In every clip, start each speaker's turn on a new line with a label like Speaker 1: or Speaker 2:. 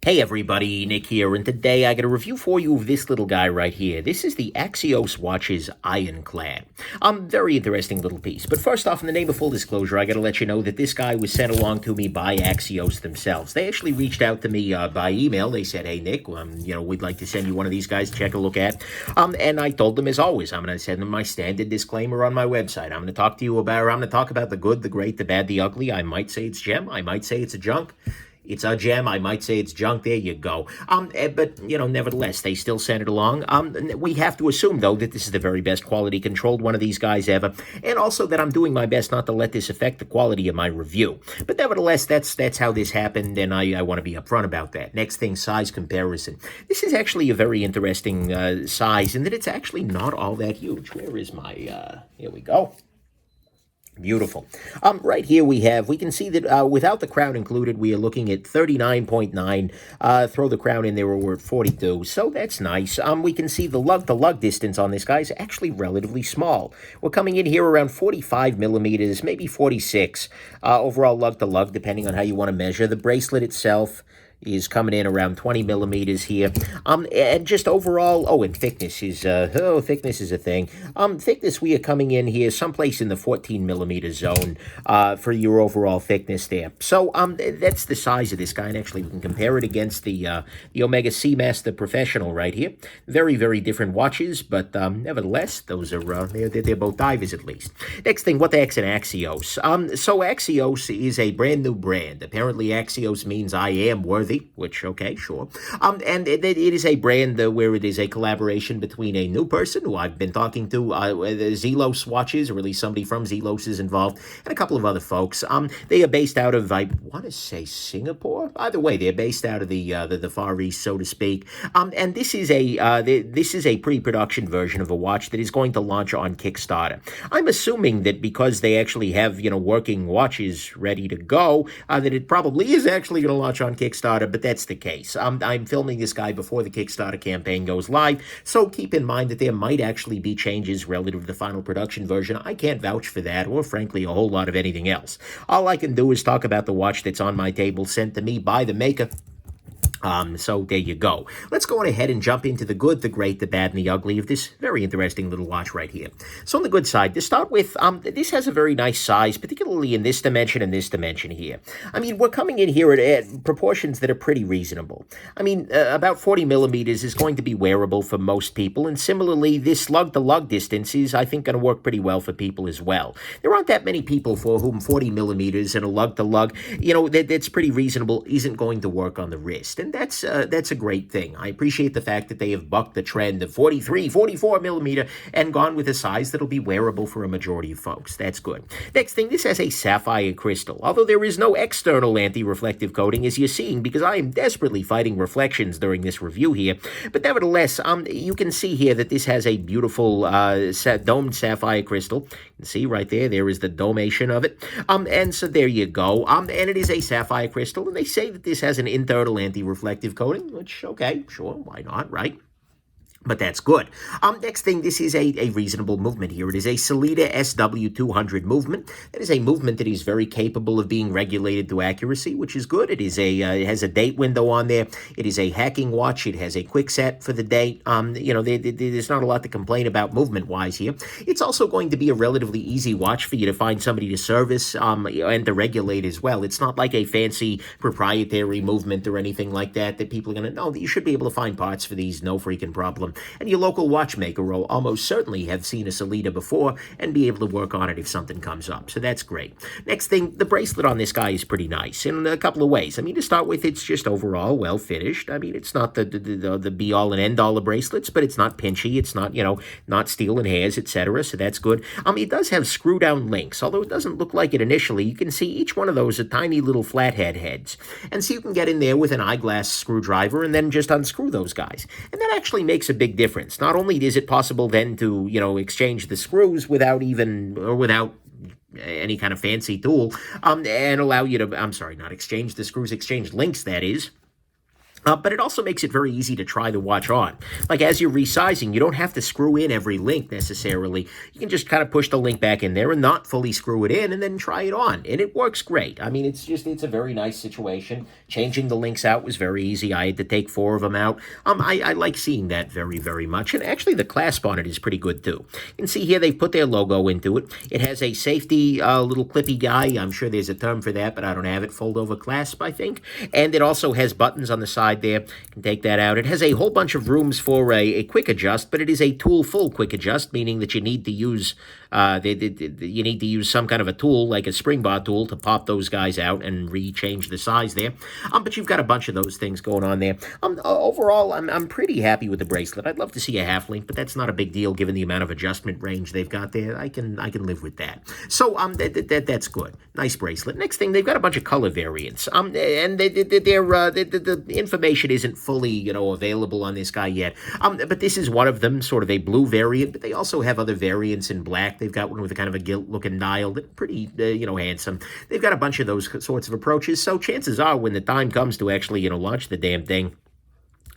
Speaker 1: Hey everybody, Nick here, and today I got a review for you of this little guy right here. This is the Axios Watches Ironclad. Very interesting little piece. But first off, in the name of full disclosure, I got to let you know that this guy was sent along to me by Axios themselves. They actually reached out to me by email. They said, "Hey Nick, we'd like to send you one of these guys to check a look at." And I told them, as always, I'm going to send them my standard disclaimer on my website. I'm going to talk to you about, I'm going to talk about the good, the great, the bad, the ugly. I might say it's gem. I might say it's a junk. It's a gem. I might say it's junk. There you go. But, nevertheless, they still sent it along. We have to assume, though, that this is the very best quality controlled one of these guys ever. And also that I'm doing my best not to let this affect the quality of my review. But nevertheless, that's how this happened, and I want to be upfront about that. Next thing, size comparison. This is actually a very interesting size in that it's actually not all that huge. Where is my, here we go. Beautiful. Right here we can see that without the crown included, we are looking at 39.9. Throw the crown in there, we're at 42. So that's nice. We can see the lug distance on this guy is actually relatively small. We're coming in here around 45 millimeters, maybe 46. Overall lug to lug, depending on how you want to measure. The bracelet itself is coming in around 20 millimeters here. And just overall, and thickness is, thickness is a thing. Thickness, we are coming in here someplace in the 14 millimeter zone for your overall thickness there. So that's the size of this guy, and actually we can compare it against the Omega Seamaster Professional right here. Very, very different watches, but nevertheless, those are, they're both divers at least. Next thing, what the heck's an Axios? So Axios is a brand new brand. Apparently Axios means I am worthy, which, okay, sure. And it is a brand where it is a collaboration between a new person who I've been talking to, the Zelos Watches, or at least somebody from Zelos is involved, and a couple of other folks. They are based out of, I want to say, Singapore? Either way, they're based out of the Far East, so to speak. And this is a pre-production version of a watch that is going to launch on Kickstarter. I'm assuming that because they actually have, working watches ready to go, that it probably is actually going to launch on Kickstarter, but that's the case. I'm filming this guy before the Kickstarter campaign goes live, so keep in mind that there might actually be changes relative to the final production version. I can't vouch for that, or frankly, a whole lot of anything else. All I can do is talk about the watch that's on my table, sent to me by the maker. So there you go. Let's go on ahead and jump into the good, the great, the bad, and the ugly of this very interesting little watch right here. So on the good side, to start with, this has a very nice size, particularly in this dimension and this dimension here. I mean, we're coming in here at proportions that are pretty reasonable. I mean, about 40 millimeters is going to be wearable for most people, and similarly, this lug-to-lug distance is, I think, going to work pretty well for people as well. There aren't that many people for whom 40 millimeters and a lug-to-lug, that's pretty reasonable, isn't going to work on the wrist. And that's a great thing. I appreciate the fact that they have bucked the trend of 43, 44 millimeter and gone with a size that'll be wearable for a majority of folks. That's good. Next thing, this has a sapphire crystal, although there is no external anti-reflective coating, as you're seeing, because I am desperately fighting reflections during this review here. But nevertheless, you can see here that this has a beautiful domed sapphire crystal. You can see right there is the domation of it. And so there you go. And it is a sapphire crystal, and they say that this has an internal anti-reflective coating, which, okay, sure, why not, right? But that's good. Next thing, this is a reasonable movement here. It is a Sellita SW200 movement. That is a movement that is very capable of being regulated to accuracy, which is good. It is it has a date window on there. It is a hacking watch. It has a quick set for the date. There's not a lot to complain about movement-wise here. It's also going to be a relatively easy watch for you to find somebody to service and to regulate as well. It's not like a fancy proprietary movement or anything like that people are going to know. You should be able to find parts for these, no freaking problem. And your local watchmaker will almost certainly have seen a Sellita before and be able to work on it if something comes up. So that's great. Next thing, the bracelet on this guy is pretty nice in a couple of ways. I mean, to start with, it's just overall well finished. I mean, it's not the be-all and end-all of bracelets, but it's not pinchy. It's not, not steel and hairs, etc. So that's good. It does have screw-down links, although it doesn't look like it initially. You can see each one of those are tiny little flathead heads. And so you can get in there with an eyeglass screwdriver and then just unscrew those guys. And that actually makes a big difference. Not only is it possible then to, exchange the screws without any kind of fancy tool, and allow you to, not exchange the screws, exchange links, that is. But it also makes it very easy to try the watch on. Like as you're resizing, you don't have to screw in every link necessarily. You can just kind of push the link back in there and not fully screw it in and then try it on. And it works great. I mean, it's a very nice situation. Changing the links out was very easy. I had to take 4 of them out. I like seeing that very, very much. And actually the clasp on it is pretty good too. You can see here they've put their logo into it. It has a safety little clippy guy. I'm sure there's a term for that, but I don't have it. Fold over clasp, I think. And it also has buttons on the side there. You can take that out. It has a whole bunch of rooms for a quick adjust, but it is a tool-full quick adjust, meaning that you need to use some kind of a tool, like a spring bar tool, to pop those guys out and re-change the size there. But you've got a bunch of those things going on there. Overall, I'm pretty happy with the bracelet. I'd love to see a half link, but that's not a big deal given the amount of adjustment range they've got there. I can live with that. So that's good. Nice bracelet. Next thing, they've got a bunch of color variants. And the information isn't fully, available on this guy yet. But this is one of them, sort of a blue variant, but they also have other variants in black. They've got one with a kind of a gilt-looking dial that's pretty, handsome. They've got a bunch of those sorts of approaches, so chances are when the time comes to actually, launch the damn thing,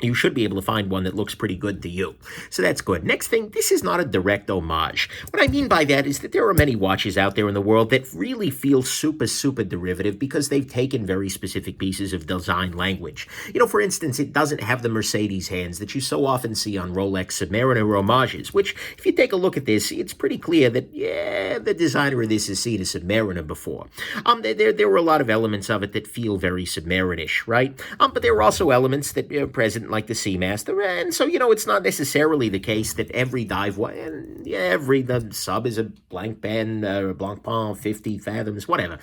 Speaker 1: you should be able to find one that looks pretty good to you. So that's good. Next thing, this is not a direct homage. What I mean by that is that there are many watches out there in the world that really feel super, super derivative because they've taken very specific pieces of design language. For instance, it doesn't have the Mercedes hands that you so often see on Rolex Submariner homages, which, if you take a look at this, it's pretty clear that, the designer of this has seen a Submariner before. There were a lot of elements of it that feel very Submarinish, right? But there are also elements that are present like the Seamaster, and so, it's not necessarily the case that every the sub is a Blancpain 50 fathoms, whatever.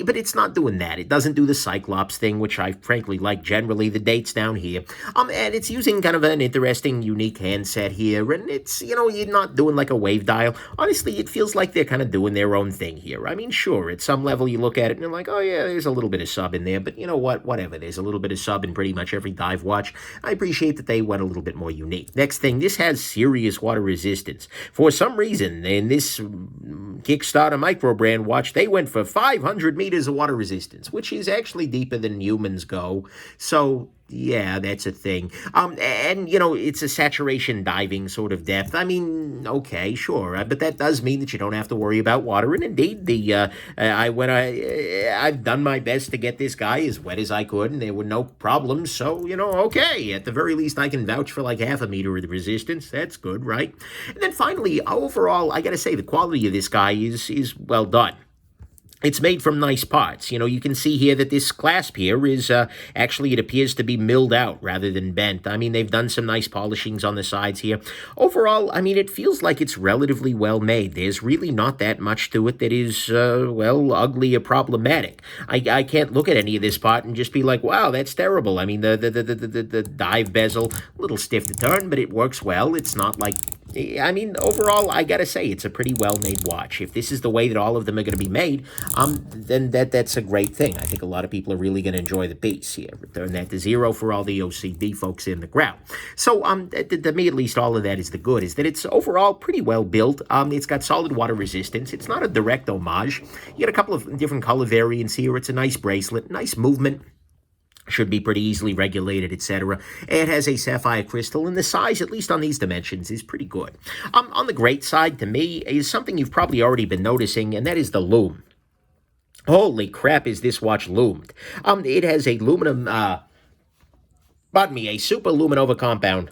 Speaker 1: But it's not doing that. It doesn't do the Cyclops thing, which I frankly like generally. The date's down here. And it's using kind of an interesting, unique handset here, and it's, you're not doing like a wave dial. Honestly, it feels like they're kind of doing their own thing here. I mean, sure, at some level you look at it and you're like, oh yeah, there's a little bit of sub in there, but you know what? Whatever. There's a little bit of sub in pretty much every dive watch. I appreciate that they went a little bit more unique. Next thing, this has serious water resistance. For some reason, in this Kickstarter micro brand watch, they went for 500 meters of water resistance, which is actually deeper than humans go. So, yeah, that's a thing. And, it's a saturation diving sort of depth. I mean, okay, sure. But that does mean that you don't have to worry about water. And indeed, I've done my best to get this guy as wet as I could, and there were no problems. So, okay, at the very least, I can vouch for like half a meter of the resistance. That's good, right? And then finally, overall, I got to say, the quality of this guy is well done. It's made from nice parts. You can see here that this clasp here is actually, it appears to be milled out rather than bent. I mean, they've done some nice polishings on the sides here. Overall, I mean, it feels like it's relatively well made. There's really not that much to it that is, ugly or problematic. I can't look at any of this part and just be like, wow, that's terrible. I mean, the dive bezel, a little stiff to turn, but it works well. It's not like, I mean, overall, I gotta say, it's a pretty well-made watch. If this is the way that all of them are going to be made, then that's a great thing. I think a lot of people are really going to enjoy the piece here. Return that to 0 for all the OCD folks in the crowd. So, to me, at least, all of that is the good, is that it's overall pretty well built. It's got solid water resistance. It's not a direct homage. You get a couple of different color variants here. It's a nice bracelet, nice movement. Should be pretty easily regulated, etc. It has a sapphire crystal, and the size, at least on these dimensions, is pretty good. On the great side, to me, is something you've probably already been noticing, and that is the lume. Holy crap, is this watch loomed. It has a a super luminova compound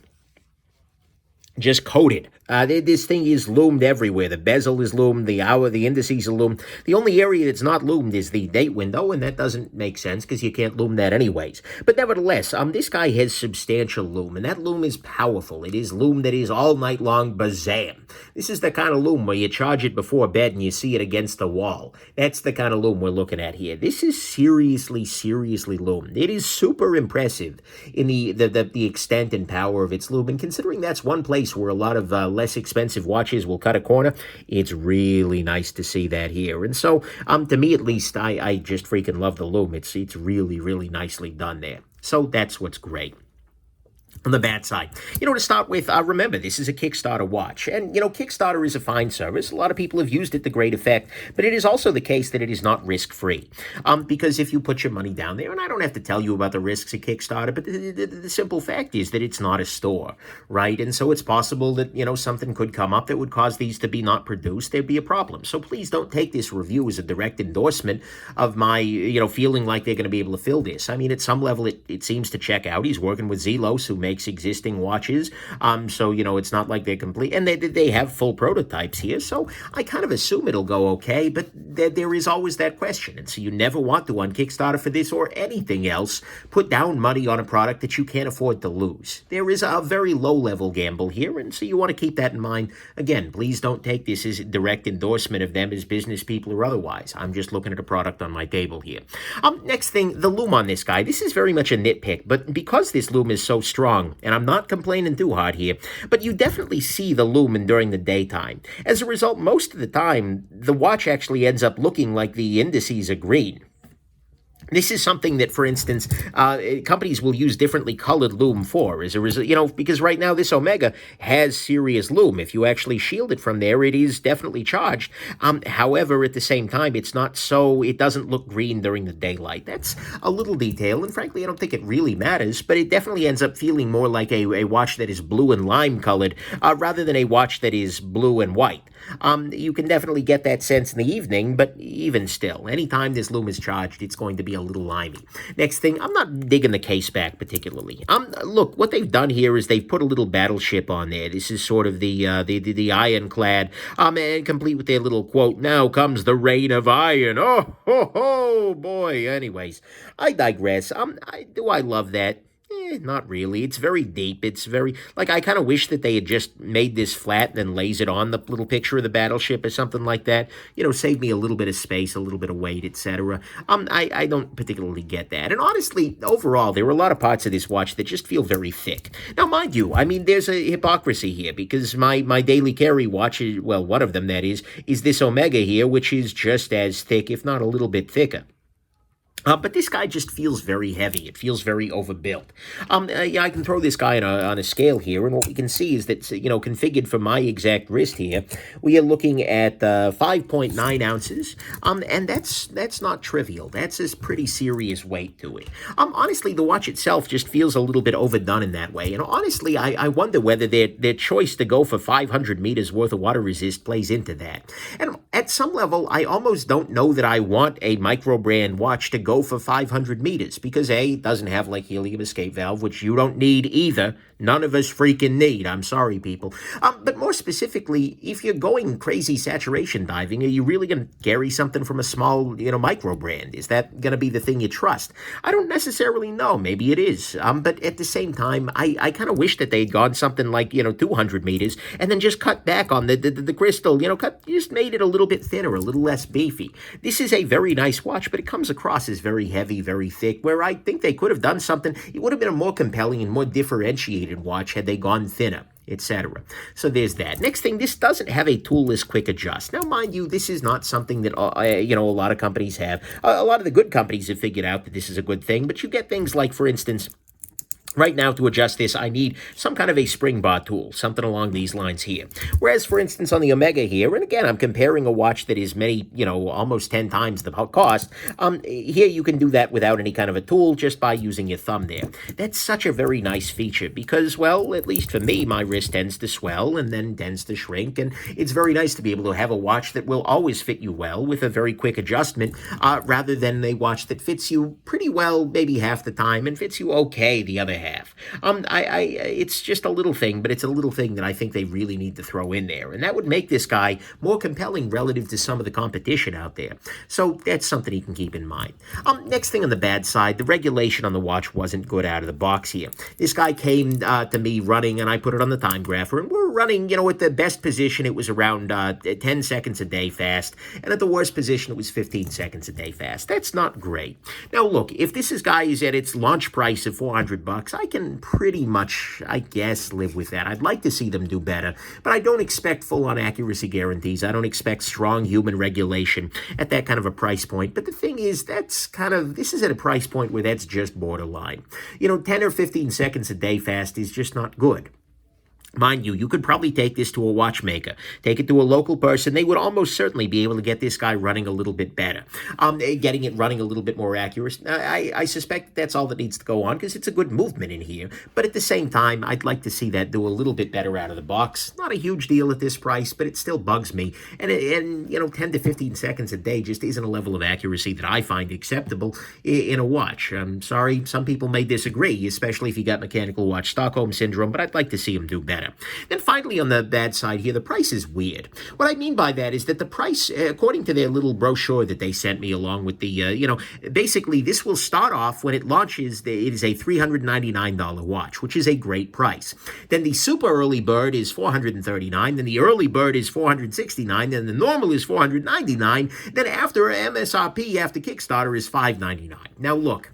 Speaker 1: just coated. This thing is loomed everywhere. The bezel is loomed, the hour, the indices are loomed. The only area that's not loomed is the date window, and that doesn't make sense because you can't loom that anyways. But nevertheless, this guy has substantial loom, and that loom is powerful. It is loom that is all night long, bazam. This is the kind of loom where you charge it before bed and you see it against the wall. That's the kind of loom we're looking at here. This is seriously, seriously loomed. It is super impressive in the extent and power of its loom, and considering that's one place where a lot of less expensive watches will cut a corner, it's really nice to see that here. And so, to me at least, I just freaking love the loom. It's really, really nicely done there. So that's what's great. On the bad side, to start with, remember, this is a Kickstarter watch. And, Kickstarter is a fine service. A lot of people have used it to great effect. But it is also the case that it is not risk-free. Because if you put your money down there, and I don't have to tell you about the risks of Kickstarter, but the simple fact is that it's not a store, right? And so it's possible that, something could come up that would cause these to be not produced. There'd be a problem. So please don't take this review as a direct endorsement of my, feeling like they're going to be able to fill this. I mean, at some level, it seems to check out. He's working with Zelos, who makes existing watches, so it's not like they're complete, and they have full prototypes here, so I kind of assume it'll go okay, but there is always that question, and so you never want to, on Kickstarter for this or anything else, put down money on a product that you can't afford to lose. There is a very low-level gamble here, and so you want to keep that in mind. Again, please don't take this as a direct endorsement of them as business people or otherwise. I'm just looking at a product on my table here. Next thing, the lume on this guy. This is very much a nitpick, but because this lume is so strong, and I'm not complaining too hard here, but you definitely see the lumen during the daytime. As a result, most of the time, the watch actually ends up looking like the indices are green. This is something that, for instance, companies will use differently colored lume for, as a result, because right now this Omega has serious lume. If you actually shield it from there, it is definitely charged. However, at the same time, it doesn't look green during the daylight. That's a little detail, and frankly, I don't think it really matters, but it definitely ends up feeling more like a watch that is blue and lime colored, rather than a watch that is blue and white. You can definitely get that sense in the evening, but even still, anytime this lume is charged, it's going to be a little limey. Next thing, I'm not digging the case back particularly. Look, what they've done here is they've put a little battleship on there. This is sort of the ironclad, and complete with their little quote, "Now comes the reign of iron." Oh, ho, ho, boy. Anyways, I digress. Do I love that? Not really. It's very deep. It's very, I kind of wish that they had just made this flat and then lays it on the little picture of the battleship or something like that. Save me a little bit of space, a little bit of weight, etc. I don't particularly get that. And honestly, overall, there are a lot of parts of this watch that just feel very thick. Now, mind you, there's a hypocrisy here, because my daily carry watch, one of them that is this Omega here, which is just as thick, if not a little bit thicker. But this guy just feels very heavy. It feels very overbuilt. I can throw this guy on a scale here, and what we can see is that, configured for my exact wrist here, we are looking at 5.9 ounces, and that's not trivial. That's a pretty serious weight to it. Honestly, the watch itself just feels a little bit overdone in that way, and honestly, I wonder whether their choice to go for 500 meters worth of water resist plays into that. And at some level, I almost don't know that I want a micro-brand watch to go for 500 meters, because A, it doesn't have helium escape valve, which you don't need either. None of us freaking need. I'm sorry, people. But more specifically, if you're going crazy saturation diving, are you really going to carry something from a small, micro brand? Is that going to be the thing you trust? I don't necessarily know. Maybe it is. But at the same time, I kind of wish that they'd gone something like, 200 meters and then just cut back on the crystal, just made it a little bit thinner, a little less beefy. This is a very nice watch, but it comes across as very heavy, very thick, where I think they could have done something. It would have been a more compelling and more differentiated watch had they gone thinner, etc. So there's that. Next thing, this doesn't have a toolless quick adjust. Now, mind you, this is not something that, a lot of companies have. A lot of the good companies have figured out that this is a good thing, but you get things like, for instance, right now, to adjust this, I need some kind of a spring bar tool, something along these lines here. Whereas, for instance, on the Omega here, and again, I'm comparing a watch that is almost 10 times the cost, here you can do that without any kind of a tool, just by using your thumb there. That's such a very nice feature because, well, at least for me, my wrist tends to swell and then tends to shrink, and it's very nice to be able to have a watch that will always fit you well with a very quick adjustment, rather than a watch that fits you pretty well maybe half the time and fits you okay the other half. It's just a little thing, but it's a little thing that I think they really need to throw in there, and that would make this guy more compelling relative to some of the competition out there. So that's something you can keep in mind. Next thing on the bad side, the regulation on the watch wasn't good out of the box here. This guy came to me running, and I put it on the time grapher, and we're running, at the best position, it was around 10 seconds a day fast, and at the worst position, it was 15 seconds a day fast. That's not great. Now, look, if this guy is at its launch price of $400, I can pretty much, I guess, live with that. I'd like to see them do better, but I don't expect full-on accuracy guarantees. I don't expect strong human regulation at that kind of a price point. But the thing is, this is at a price point where that's just borderline. 10 or 15 seconds a day fast is just not good. Mind you, you could probably take this to a watchmaker, take it to a local person. They would almost certainly be able to get this guy running a little bit better, getting it running a little bit more accurate. I suspect that's all that needs to go on because it's a good movement in here. But at the same time, I'd like to see that do a little bit better out of the box. Not a huge deal at this price, but it still bugs me. And 10 to 15 seconds a day just isn't a level of accuracy that I find acceptable in a watch. I'm sorry, some people may disagree, especially if you got mechanical watch Stockholm syndrome, but I'd like to see them do better. Then finally, on the bad side here, the price is weird. What I mean by that is that the price, according to their little brochure that they sent me along with the, basically this will start off when it launches, it is a $399 watch, which is a great price. Then the super early bird is $439, then the early bird is $469, then the normal is $499, then after MSRP, after Kickstarter, is $599. Now look.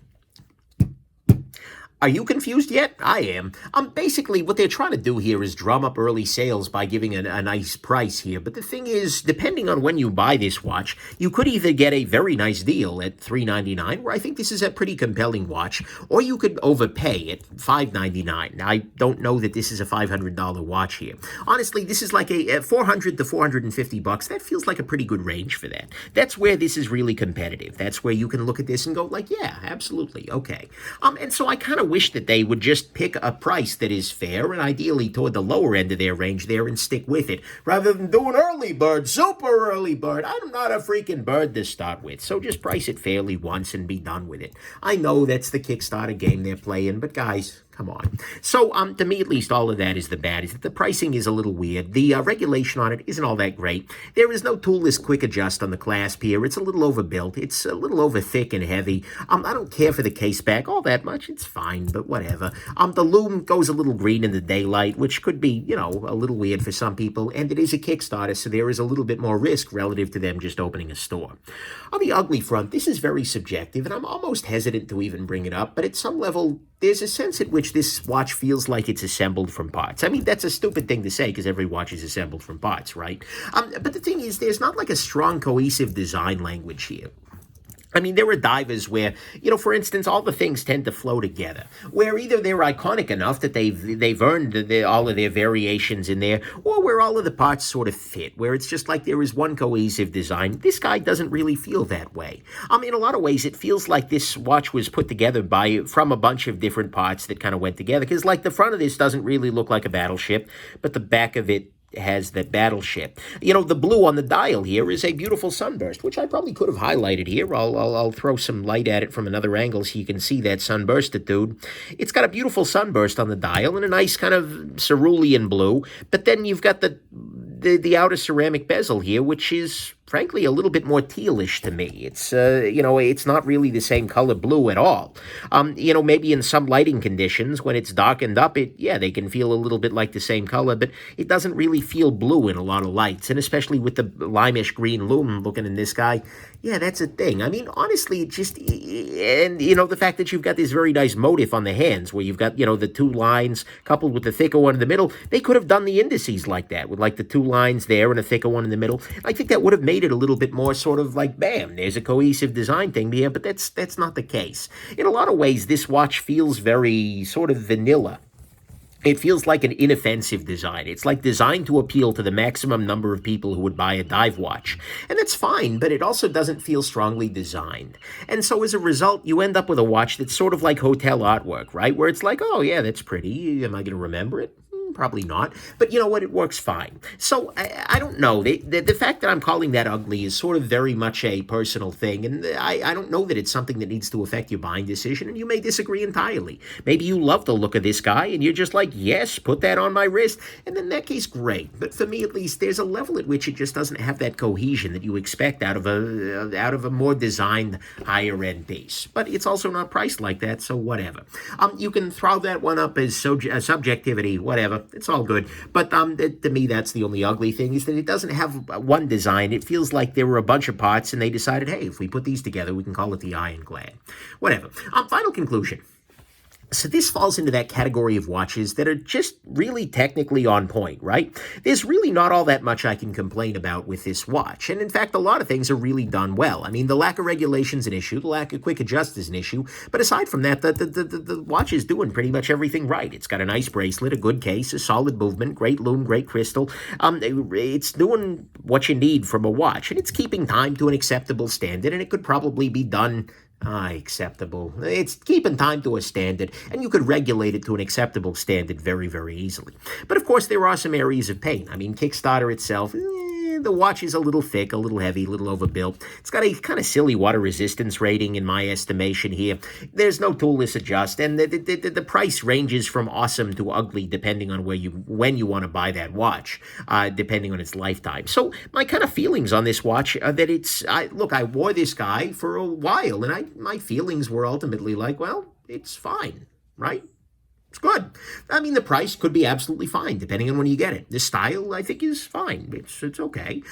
Speaker 1: Are you confused yet? I am. Basically, what they're trying to do here is drum up early sales by giving a nice price here. But the thing is, depending on when you buy this watch, you could either get a very nice deal at $399, where I think this is a pretty compelling watch, or you could overpay at $599. Now, I don't know that this is a $500 watch here. Honestly, this is like a $400 to $450. That feels like a pretty good range for that. That's where this is really competitive. That's where you can look at this and go like, yeah, absolutely, okay. And so I kind of wish that they would just pick a price that is fair and ideally toward the lower end of their range there and stick with it, rather than do an early bird, super early bird. I'm not a freaking bird to start with, so just price it fairly once and be done with it. I know that's the Kickstarter game they're playing, but guys, come on. So, to me, at least, all of that is the bad, is that the pricing is a little weird. The regulation on it isn't all that great. There is no toolless quick adjust on the clasp here. It's a little overbuilt. It's a little over thick and heavy. I don't care for the case back all that much. It's fine, but whatever. The lume goes a little green in the daylight, which could be, a little weird for some people, and it is a Kickstarter, so there is a little bit more risk relative to them just opening a store. On the ugly front, this is very subjective, and I'm almost hesitant to even bring it up, but at some level, there's a sense at which this watch feels like it's assembled from parts. I mean, that's a stupid thing to say because every watch is assembled from parts, right? But the thing is, there's not like a strong cohesive design language here. I mean, there are divers where, for instance, all the things tend to flow together, where either they're iconic enough that they've earned all of their variations in there, or where all of the parts sort of fit, where it's just like there is one cohesive design. This guy doesn't really feel that way. In a lot of ways, it feels like this watch was put together from a bunch of different parts that kind of went together, because like the front of this doesn't really look like a battleship, but the back of it has that battleship. The blue on the dial here is a beautiful sunburst, which I probably could have highlighted here. I'll throw some light at it from another angle so you can see that sunburstitude. It's got a beautiful sunburst on the dial and a nice kind of cerulean blue, but then you've got the outer ceramic bezel here, which is frankly a little bit more tealish to me. It's, it's not really the same color blue at all. Maybe in some lighting conditions, when it's darkened up, they can feel a little bit like the same color, but it doesn't really feel blue in a lot of lights, and especially with the limeish green lume looking in this guy, yeah, that's a thing. I mean, honestly, the fact that you've got this very nice motif on the hands, where you've got, the two lines coupled with the thicker one in the middle, they could have done the indices like that, with like the two lines there and a thicker one in the middle. I think that would have made it a little bit more sort of like, bam, there's a cohesive design thing here, but that's not the case. In a lot of ways, this watch feels very sort of vanilla. It feels like an inoffensive design. It's like designed to appeal to the maximum number of people who would buy a dive watch. And that's fine, but it also doesn't feel strongly designed. And so as a result, you end up with a watch that's sort of like hotel artwork, right? Where it's like, oh yeah, that's pretty. Am I going to remember it? Probably not, but you know what? It works fine. So I don't know. The fact that I'm calling that ugly is sort of very much a personal thing, and I don't know that it's something that needs to affect your buying decision, and you may disagree entirely. Maybe you love the look of this guy, and you're just like, yes, put that on my wrist, and in that case, great. But for me, at least, there's a level at which it just doesn't have that cohesion that you expect out of a more designed, higher-end piece. But it's also not priced like that, so whatever. You can throw that one up as subjectivity, whatever. whatever. It's all good. But to me, that's the only ugly thing, is that it doesn't have one design. It feels like there were a bunch of parts and they decided, hey, if we put these together, we can call it the Ironclad. Whatever. Final conclusion. So this falls into that category of watches that are just really technically on point, right? There's really not all that much I can complain about with this watch. And in fact, a lot of things are really done well. I mean, the lack of regulation's an issue, the lack of quick adjust is an issue. But aside from that, the watch is doing pretty much everything right. It's got a nice bracelet, a good case, a solid movement, great lume, great crystal. It's doing what you need from a watch. And it's keeping time to an acceptable standard. And it could probably be done acceptable. It's keeping time to a standard, and you could regulate it to an acceptable standard very, very easily. But of course, there are some areas of pain. I mean, Kickstarter itself, the watch is a little thick, a little heavy, a little overbuilt. It's got a kind of silly water resistance rating in my estimation here. There's no toolless adjust, and the price ranges from awesome to ugly depending on when you want to buy that watch, depending on its lifetime. So my kind of feelings on this watch are that look, I wore this guy for a while, and my feelings were ultimately like, well, it's fine, right? It's good. I mean, the price could be absolutely fine, depending on when you get it. The style, I think, is fine. It's okay.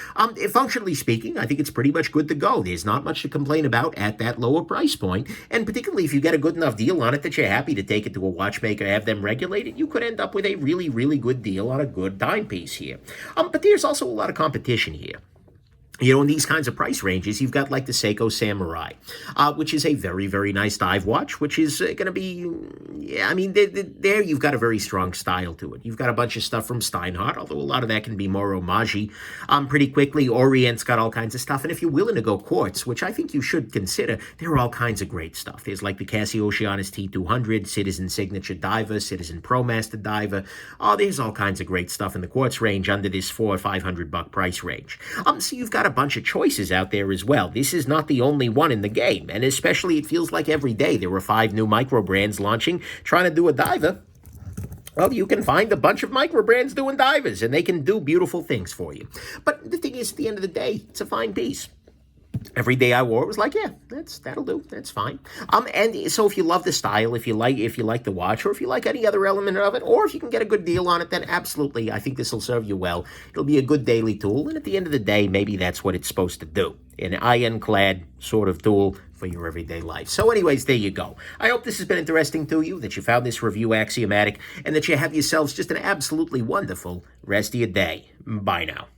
Speaker 1: Functionally speaking, I think it's pretty much good to go. There's not much to complain about at that lower price point. And particularly if you get a good enough deal on it that you're happy to take it to a watchmaker, have them regulate it, you could end up with a really, really good deal on a good timepiece here. But there's also a lot of competition here. You know, in these kinds of price ranges, you've got like the Seiko Samurai, which is a very, very nice dive watch, which is going to be, I mean, there you've got a very strong style to it. You've got a bunch of stuff from Steinhardt, although a lot of that can be more homage pretty quickly. Orient's got all kinds of stuff. And if you're willing to go quartz, which I think you should consider, there are all kinds of great stuff. There's like the Casio Oceanus T200, Citizen Signature Diver, Citizen ProMaster Diver. Oh, there's all kinds of great stuff in the quartz range under this $400 or $500 price range. So you've got a bunch of choices out there as well. This is not the only one in the game, and especially it feels like every day there were 5 new micro brands launching trying to do a diver. Well, you can find a bunch of micro brands doing divers, and they can do beautiful things for you. But the thing is, at the end of the day, it's a fine piece. Every day I wore it was like, yeah, that'll do. That's fine. And so if you love the style, if you like the watch, or if you like any other element of it, or if you can get a good deal on it, then absolutely, I think this will serve you well. It'll be a good daily tool, and at the end of the day, maybe that's what it's supposed to do. An ironclad sort of tool for your everyday life. So anyways, there you go. I hope this has been interesting to you, that you found this review axiomatic, and that you have yourselves just an absolutely wonderful rest of your day. Bye now.